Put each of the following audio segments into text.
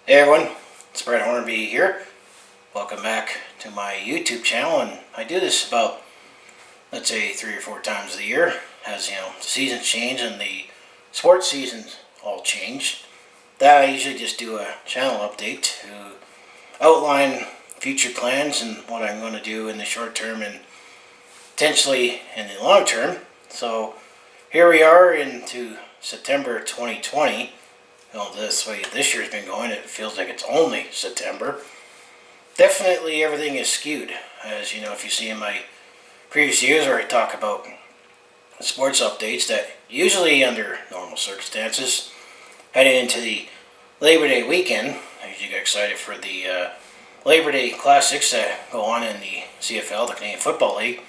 Hey everyone, it's Brett Hornby here. Welcome back to my YouTube channel, and I do this about, let's say, 3 or 4 times a year. As you know, the seasons change and the sports seasons all change. That I usually just do a channel update to outline future plans and what I'm going to do in the short term and potentially in the long term. So here we are into September 2020. This way this year's been going, it feels like it's only September. Definitely everything is skewed. As you know, if you see in my previous years where I talk about sports updates, that usually under normal circumstances, heading into the Labor Day weekend, I usually get excited for the Labor Day Classics that go on in the CFL, the Canadian Football League.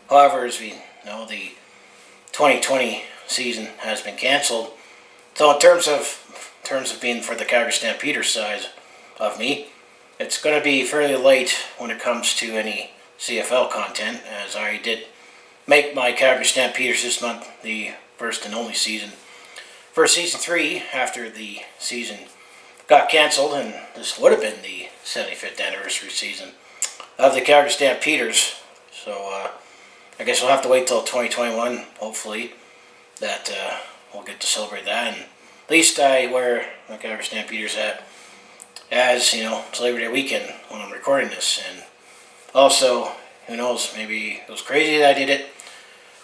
However, as we know, the 2020 season has been cancelled. So in terms of being for the Calgary Stampeders side of me, it's going to be fairly late when it comes to any CFL content, as I did make my Calgary Stampeders this month the first and only season for season 3 after the season got cancelled, and this would have been the 75th anniversary season of the Calgary Stampeders. So I guess we'll have to wait till 2021, hopefully, that we'll get to celebrate that. And at least I wear my Calgary Stampeders hat, as you know, it's Labor Day weekend when I'm recording this. And also, who knows, maybe it was crazy that I did it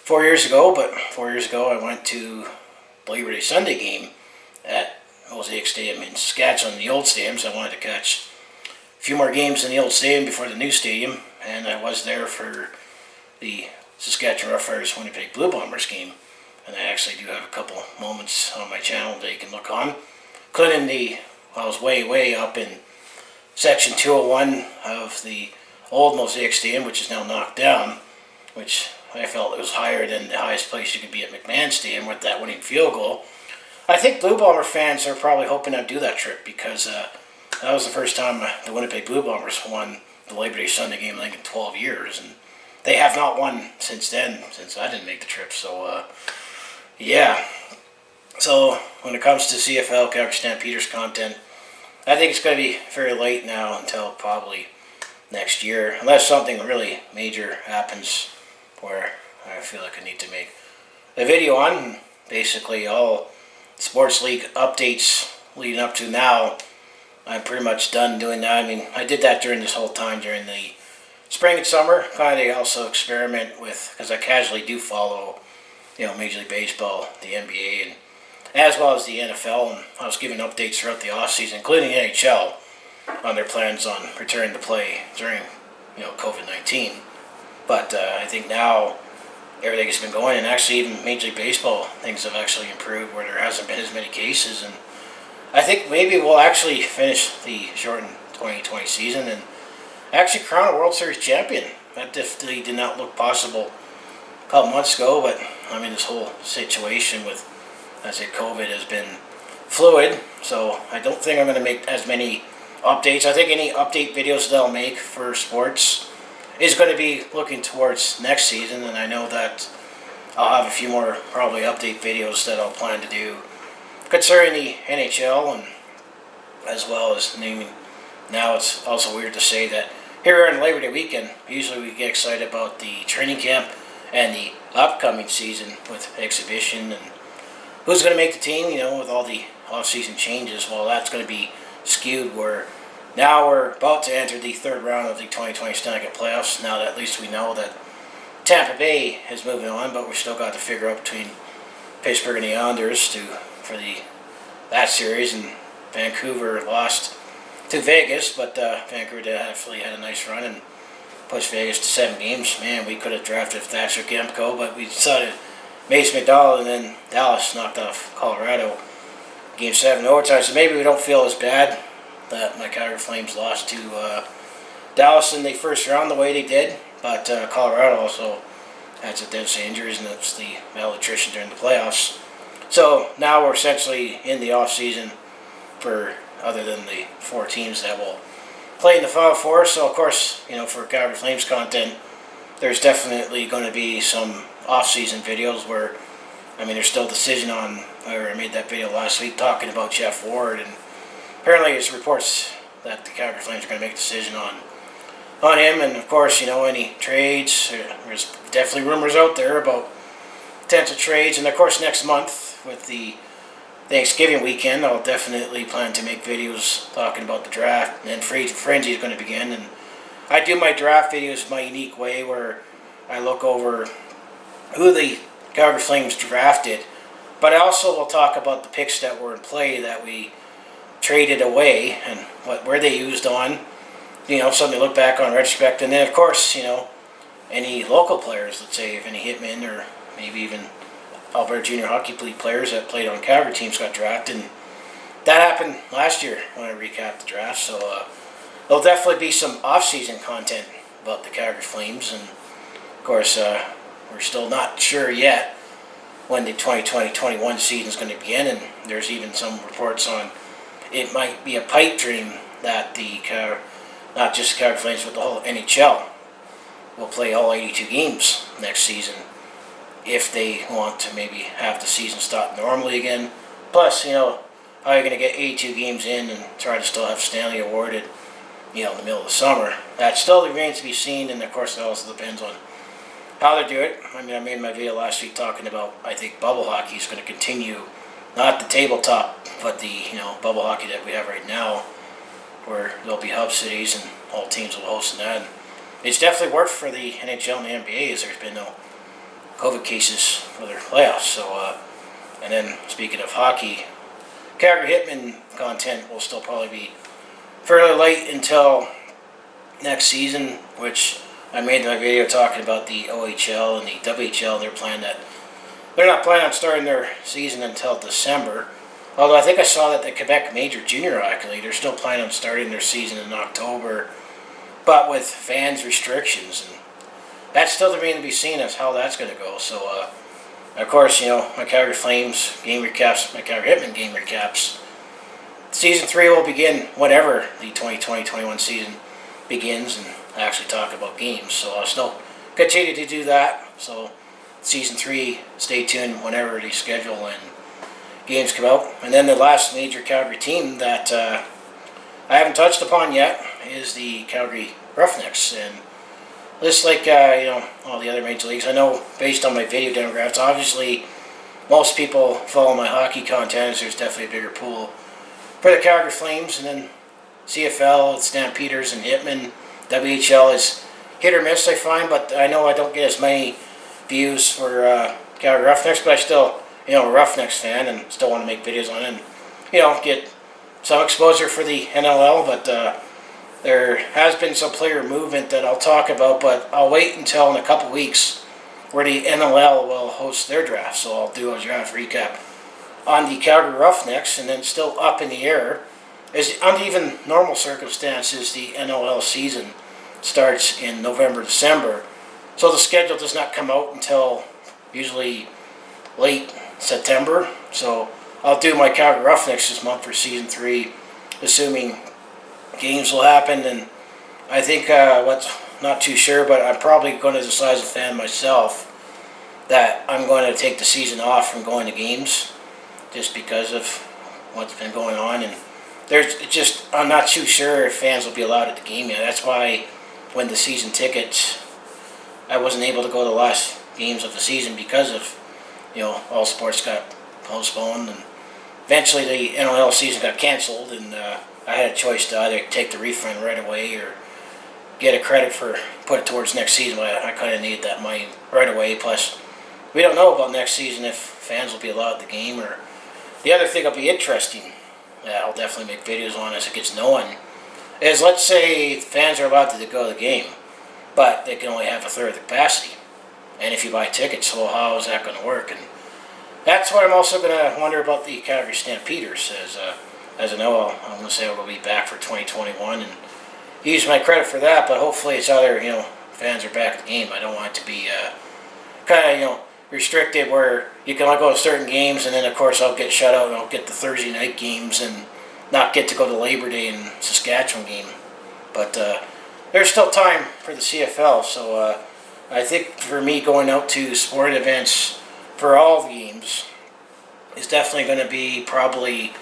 4 years ago, but 4 years ago I went to the Labor Day Sunday game at Mosaic Stadium in Saskatchewan, the old stadium, so I wanted to catch a few more games in the old stadium before the new stadium, and I was there for the Saskatchewan Roughriders Winnipeg Blue Bombers game. And I actually do have a couple moments on my channel that you can look on. Including I was way up in section 201 of the old Mosaic Stadium, which is now knocked down, which I felt was higher than the highest place you could be at McMahon Stadium with that winning field goal. I think Blue Bomber fans are probably hoping I'd do that trip, because that was the first time the Winnipeg Blue Bombers won the Labor Day Sunday game, I think, in 12 years. And they have not won since then, since I didn't make the trip. So, yeah. So when it comes to CFL, Calgary Stampeders content, I think it's going to be very late now until probably next year, unless something really major happens where I feel like I need to make a video on. Basically all sports league updates leading up to now, I'm pretty much done doing that. I mean, I did that during this whole time during the spring and summer. Kind of also experiment with, because I casually do follow, Major League Baseball, the NBA, and as well as the NFL. And I was giving updates throughout the offseason, including the NHL, on their plans on returning to play during, COVID-19. But I think now everything has been going, and actually even Major League Baseball, things have actually improved where there hasn't been as many cases. And I think maybe we'll actually finish the shortened 2020 season and actually crown a World Series champion. That definitely did not look possible a couple months ago, but I mean, this whole situation with, as I said, COVID has been fluid, so I don't think I'm going to make as many updates. I think any update videos that I'll make for sports is going to be looking towards next season, and I know that I'll have a few more probably update videos that I'll plan to do concerning the NHL, and as well as naming. Now it's also weird to say that here on Labor Day weekend, usually we get excited about the training camp and the upcoming season with exhibition and who's going to make the team, with all the off-season changes. Well, that's going to be skewed where now we're about to enter the 3rd round of the 2020 Stanley Cup playoffs. Now that at least we know that Tampa Bay is moving on, but we still got to figure out between Pittsburgh and the Islanders for that series. And Vancouver lost to Vegas, but Vancouver definitely had a nice run and pushed Vegas to 7 games. Man, we could have drafted Thatcher Gamco, but we decided Mason McDonald, and then Dallas knocked off Colorado Game 7 overtime. So maybe we don't feel as bad that my Calgary Flames lost to Dallas in the first round the way they did. But Colorado also had some devastating injuries, and it's the malnutrition during the playoffs. So now we're essentially in the off season for, other than the 4 teams that will play in the Final Four. So of course, for Calgary Flames content, there's definitely going to be some off-season videos where, I mean, there's still a decision on, I made that video last week talking about Jeff Ward and apparently there's reports that the Calgary Flames are going to make a decision on him, and of course, any trades. There's definitely rumors out there about potential trades, and of course, next month with the Thanksgiving weekend, I'll definitely plan to make videos talking about the draft, and then free frenzy is going to begin. And I do my draft videos my unique way, where I look over who the Calgary Flames drafted, but I also will talk about the picks that were in play that we traded away and where they used on. Something to look back on retrospect, and then of course, any local players. Let's say if any Hitmen or maybe even Alberta Junior Hockey League players that played on Calgary teams got drafted. And that happened last year when I recapped the draft. So there'll definitely be some off-season content about the Calgary Flames, and of course we're still not sure yet when the 2020-21 season is going to begin. And there's even some reports on it might be a pipe dream that the not just the Calgary Flames but the whole NHL will play all 82 games next season, if they want to maybe have the season start normally again. Plus, how are you going to get 82 games in and try to still have Stanley awarded, in the middle of the summer? That still remains to be seen, and of course it also depends on how they do it. I made my video last week talking about, I think bubble hockey is going to continue, not the tabletop, but the bubble hockey that we have right now, where there'll be hub cities and all teams will host in that. And it's definitely worked for the NHL and the NBA, as there's been no COVID cases for their playoffs. So, and then speaking of hockey, Calgary Hitmen content will still probably be fairly late until next season, which I made my video talking about the OHL and the WHL. They're not planning on starting their season until December. Although I think I saw that the Quebec Major Junior Hockey League, they're still planning on starting their season in October, but with fans restrictions. And that's still to be seen as how that's going to go. So, of course, my Calgary Flames game recaps, my Calgary Hitmen game recaps. Season 3 will begin whenever the 2020-21 season begins, and actually talk about games. So I'll still continue to do that. So Season 3, stay tuned whenever the schedule and games come out. And then the last major Calgary team that I haven't touched upon yet is the Calgary Roughnecks. And just like all the other major leagues, I know based on my video demographics, obviously most people follow my hockey content, so there's definitely a bigger pool for the Calgary Flames. And then CFL, Stampeders, and Hitmen. WHL is hit or miss, I find, but I know I don't get as many views for Calgary Roughnecks, but I still, a Roughnecks fan and still want to make videos on it and, get some exposure for the NLL. But there has been some player movement that I'll talk about, but I'll wait until in a couple weeks where the NLL will host their draft. So I'll do a draft recap on the Calgary Roughnecks, and then still up in the air is, under even normal circumstances, the NLL season starts in November, December. So the schedule does not come out until usually late September. So I'll do my Calgary Roughnecks this month for Season 3, assuming games will happen. And I think what's not too sure, but I'm probably going to decide as a fan myself that I'm going to take the season off from going to games just because of what's been going on. And I'm not too sure if fans will be allowed at the game yet. That's why when the season tickets, I wasn't able to go to the last games of the season because of, all sports got postponed, and eventually the NLL season got canceled, and I had a choice to either take the refund right away or get a credit for put it towards next season. But I kind of needed that money right away. Plus, we don't know about next season if fans will be allowed at the game. Or the other thing that'll be interesting that I'll definitely make videos on as it gets known is, let's say fans are allowed to go to the game, but they can only have a third of the capacity. And if you buy tickets, well, how is that going to work? And that's what I'm also going to wonder about the Calgary Stampeders. As I know, I'm going to say we'll be back for 2021 and use my credit for that. But hopefully, it's either fans are back at the game. I don't want it to be kind of restricted where you can only go to certain games, and then of course I'll get shut out and I'll get the Thursday night games and not get to go to Labor Day and Saskatchewan game. But there's still time for the CFL, so I think for me going out to sporting events for all the games is definitely going to be probably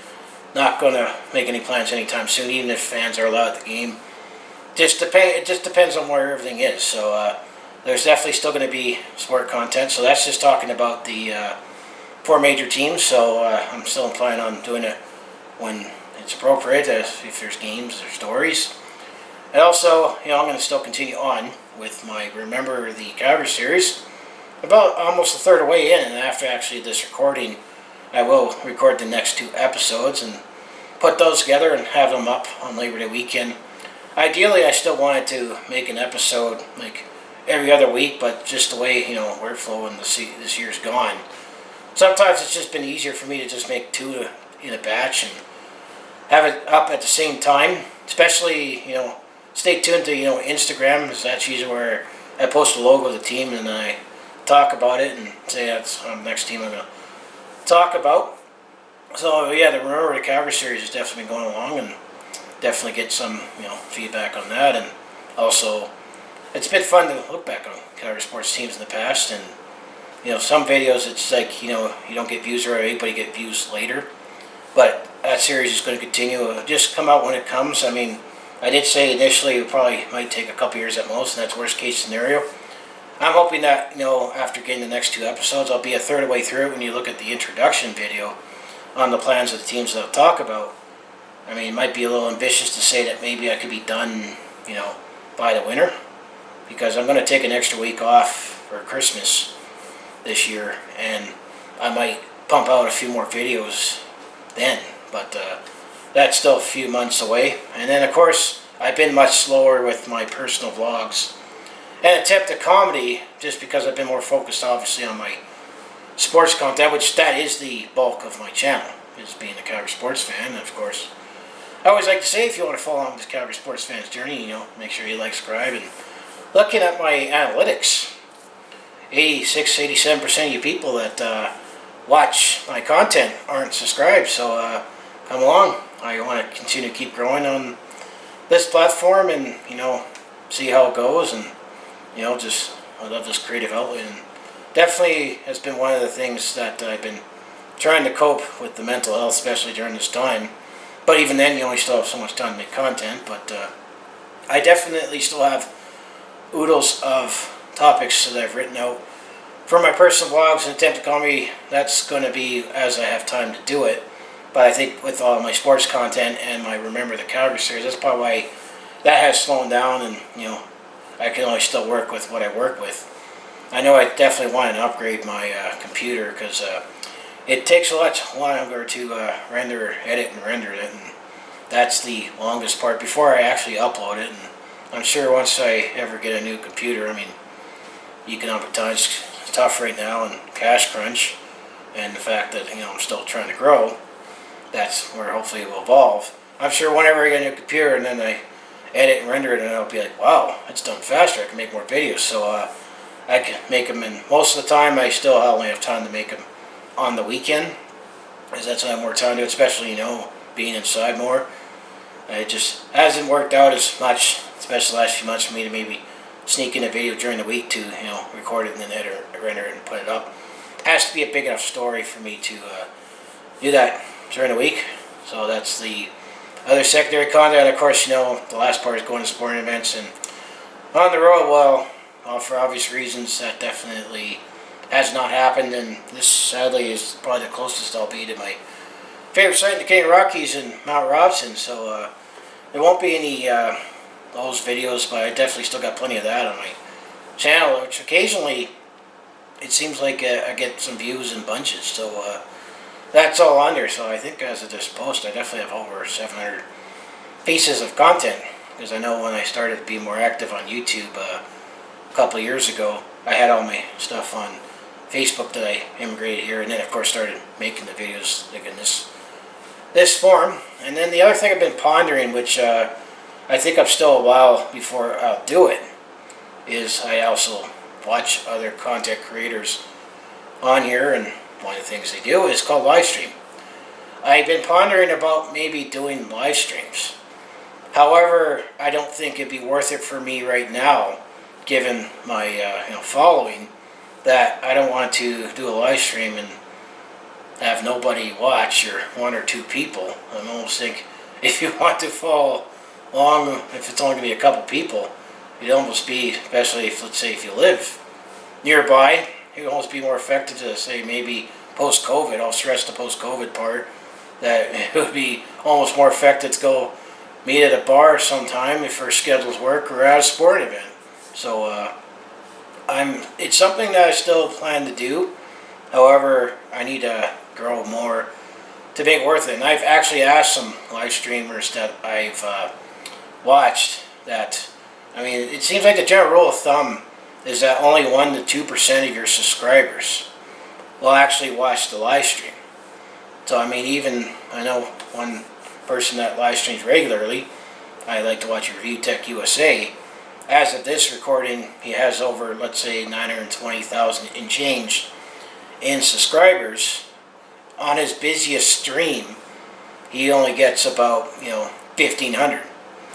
not going to make any plans anytime soon, even if fans are allowed at the game. It just depends on where everything is. So there's definitely still going to be sport content. So that's just talking about the 4 major teams. So I'm still planning on doing it when it's appropriate, if there's games or stories. And also, I'm going to still continue on with my Remember the Calgary series. About almost a third of the way in, and after actually this recording, I will record the next 2 episodes and put those together and have them up on Labor Day weekend. Ideally, I still wanted to make an episode like every other week, but just the way workflow and this year's gone, sometimes it's just been easier for me to just make 2 in a batch and have it up at the same time. Especially, stay tuned to Instagram, because that's usually where I post the logo of the team and I talk about it and say that's the next team I'm going to talk about. So yeah, the Remember the Calgary series has definitely been going along, and definitely get some feedback on that. And also, it's been fun to look back on Calgary sports teams in the past. And some videos it's like you don't get views right away, but you get views later. But that series is going to continue. It'll just come out when it comes. I mean, I did say initially it probably might take a couple years at most, and that's worst case scenario. I'm hoping that, after getting the next 2 episodes, I'll be a third of the way through it when you look at the introduction video on the plans of the teams that I'll talk about. I mean, it might be a little ambitious to say that maybe I could be done, by the winter, because I'm going to take an extra week off for Christmas this year, and I might pump out a few more videos then, but that's still a few months away. And then, of course, I've been much slower with my personal vlogs and attempt at comedy, just because I've been more focused, obviously, on my sports content, which that is the bulk of my channel, is being a Calgary sports fan. And of course, I always like to say, if you want to follow along this Calgary sports fan's journey, make sure you like, subscribe. And looking at my analytics, 86-87% of you people that watch my content aren't subscribed. So come along. I want to continue to keep growing on this platform, and see how it goes. And I love this creative outlet, and definitely has been one of the things that I've been trying to cope with the mental health, especially during this time. But even then, you only still have so much time to make content. But I definitely still have oodles of topics that I've written out for my personal vlogs and attempt to comedy. That's going to be as I have time to do it. But I think with all my sports content and my Remember the Calgary series, that's probably why that has slowed down, and I can only still work with what I work with. I know I definitely want to upgrade my computer, because it takes a lot longer to edit and render it, and that's the longest part before I actually upload it. And I'm sure once I ever get a new computer, I mean, economic times is tough right now, and cash crunch, and the fact that I'm still trying to grow, that's where hopefully it will evolve. I'm sure whenever I get a new computer and then I edit and render it, and I'll be like, wow, it's done faster, I can make more videos. So I can make them, and most of the time I still only have time to make them on the weekend, because that's when I have more time to do it, especially being inside more. It just hasn't worked out as much, especially the last few months, for me to maybe sneak in a video during the week to record it and then edit or render it and put it up. It has to be a big enough story for me to do that during the week. So that's the other secondary content. Of course, the last part is going to sporting events and on the road. Well, for obvious reasons, that definitely has not happened, and this sadly is probably the closest I'll be to my favorite site in the Canadian Rockies and Mount Robson. So there won't be any those videos, but I definitely still got plenty of that on my channel, which occasionally it seems like I get some views in bunches. So that's all on there. So I think as of this post, I definitely have over 700 pieces of content, because I know when I started to be more active on YouTube a couple of years ago, I had all my stuff on Facebook that I immigrated here, and then of course started making the videos like in this form. And then the other thing I've been pondering, which I think I'm still a while before I'll do it, is I also watch other content creators on here, and one of the things they do is called live stream. I've been pondering about maybe doing live streams. However, I don't think it'd be worth it for me right now, given my following, that I don't want to do a live stream and have nobody watch or one or two people. I almost think if you want to follow along, if it's only going to be a couple people, you'd almost be, especially if, let's say, if you live nearby, you'd almost be more effective to say maybe post-COVID. I'll stress the post-COVID part, that it would be almost more effective to go meet at a bar sometime if our schedules work, or at a sporting event. So it's something that I still plan to do. However, I need to grow more to make it worth it. And I've actually asked some live streamers that I've watched that, I mean, it seems like the general rule of thumb is that only 1 to 2% of your subscribers will actually watch the live stream. So, I mean, even, I know one person that live streams regularly, I like to watch Review Tech USA. As of this recording, he has over, let's say, 920,000 and change in subscribers. On his busiest stream, he only gets about 1,500.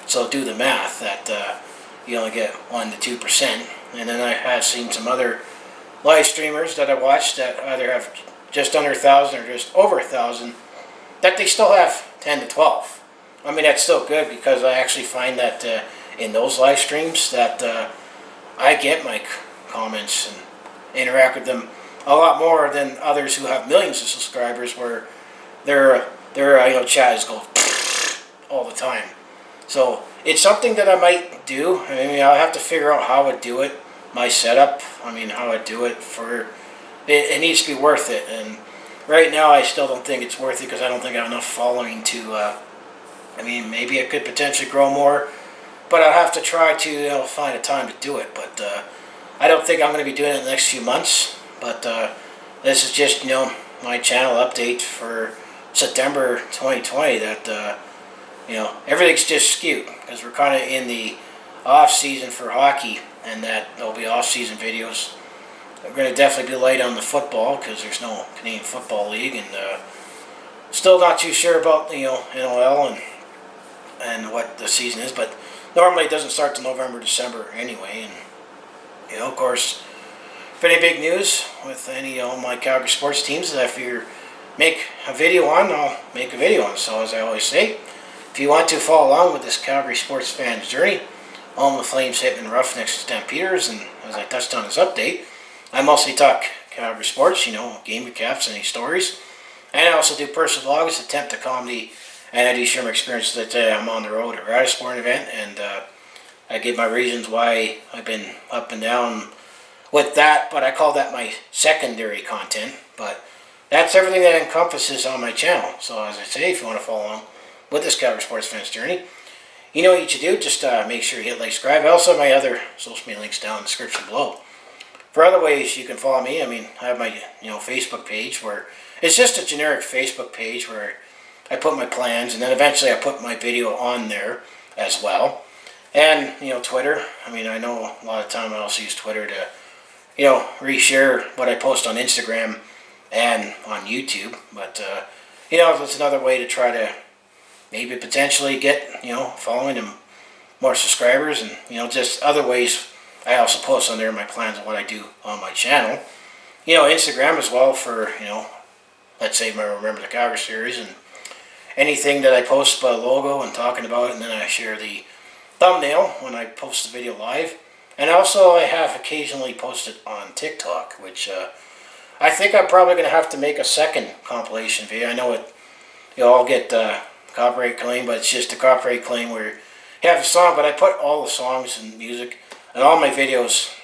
So do the math that you only get 1 to 2%. And then I have seen some other live streamers that I watched that either have just under 1,000 or just over 1,000, that they still have 10 to 12. I mean, that's still good, because I actually find that in those live streams that I get my comments and interact with them a lot more than others who have millions of subscribers, where their chat is going all the time. So it's something that I might do. I mean, I'll have to figure out how I do it, my setup. I mean, how I do it for it needs to be worth it. And right now, I still don't think it's worth it, because I don't think I have enough following to. I mean, maybe I could potentially grow more, but I'll have to try to find a time to do it. But I don't think I'm going to be doing it in the next few months. But this is just my channel update for September 2020. That everything's just skewed, because we're kind of in the off season for hockey, and that there'll be off season videos. We're going to definitely be light on the football, because there's no Canadian Football League, and still not too sure about NLL and what the season is. But normally it doesn't start till November, December anyway. And of course, if any big news with any of my Calgary sports teams that I figure make a video on, I'll make a video on. So as I always say, if you want to follow along with this Calgary sports fan's journey, home of the Flames, Hitmen, Roughnecks, and Stampeders, and as I touched on this update, I mostly talk Calgary sports, game recaps, any stories. And I also do personal vlogs, attempt to comedy, and I do share my experiences that I'm on the road or at a sporting event. And I give my reasons why I've been up and down with that, but I call that my secondary content. But that's everything that encompasses on my channel. So as I say, if you want to follow along with this Calgary sports fan's journey, you know what you should do. Just make sure you hit like, subscribe. I also have my other social media links down in the description below. For other ways you can follow me, I mean, I have my Facebook page, where it's just a generic Facebook page where I put my plans, and then eventually I put my video on there as well. And Twitter. I mean, I know a lot of time I also use Twitter to reshare what I post on Instagram and on YouTube. But that's another way to try to maybe potentially get following and more subscribers, and just other ways. I also post on there my plans of what I do on my channel. Instagram as well for, let's say my Remember The Calgary series, and anything that I post about a logo and talking about it, and then I share the thumbnail when I post the video live. And also I have occasionally posted on TikTok, which I think I'm probably going to have to make a second compilation video. I know I'll get copyright claim, but it's just a copyright claim where you have a song, but I put all the songs and music and all my videos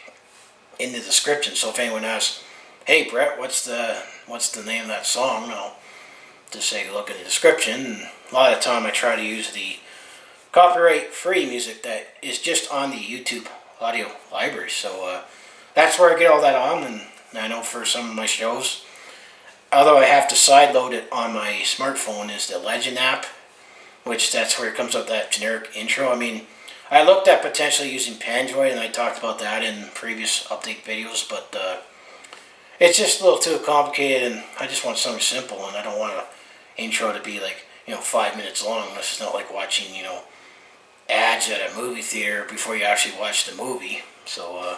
in the description. So if anyone asks, hey Brett, what's the name of that song, I'll just say look in the description. And a lot of the time I try to use the copyright free music that is just on the YouTube audio library. So that's where I get all that on. And I know for some of my shows, although I have to sideload it on my smartphone, is the Legend app, which that's where it comes up that generic intro. I mean, I looked at potentially using Pandroid, and I talked about that in previous update videos, but it's just a little too complicated, and I just want something simple, and I don't want an intro to be like 5 minutes long. This is not like watching ads at a movie theater before you actually watch the movie. So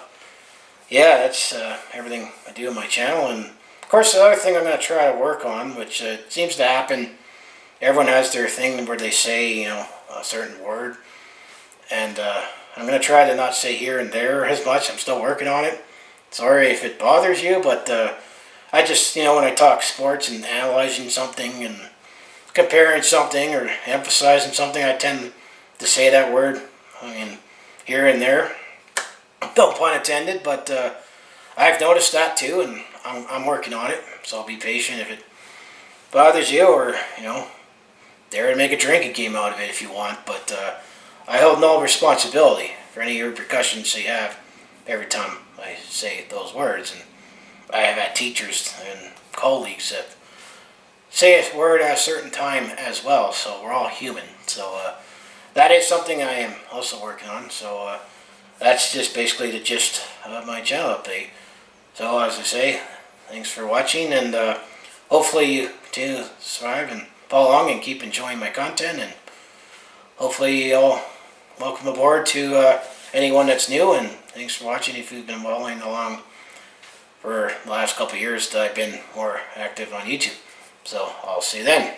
yeah, that's everything I do on my channel, and Of course, the other thing I'm going to try to work on, which seems to happen, everyone has their thing where they say, a certain word. And I'm going to try to not say here and there as much. I'm still working on it. Sorry if it bothers you, but I just, when I talk sports and analyzing something and comparing something or emphasizing something, I tend to say that word. I mean, here and there. No pun intended, but I've noticed that too, and I'm working on it. So I'll be patient if it bothers you, or dare to make a drinking game out of it if you want. But I hold no responsibility for any repercussions you have every time I say those words. And I have had teachers and colleagues that say a word at a certain time as well. So we're all human. So that is something I am also working on. So that's just basically the gist of my channel update. So as I say, thanks for watching, and hopefully you continue to subscribe and follow along and keep enjoying my content, and hopefully you'll welcome aboard to anyone that's new, and thanks for watching if you've been following along for the last couple of years that I've been more active on YouTube. So I'll see you then.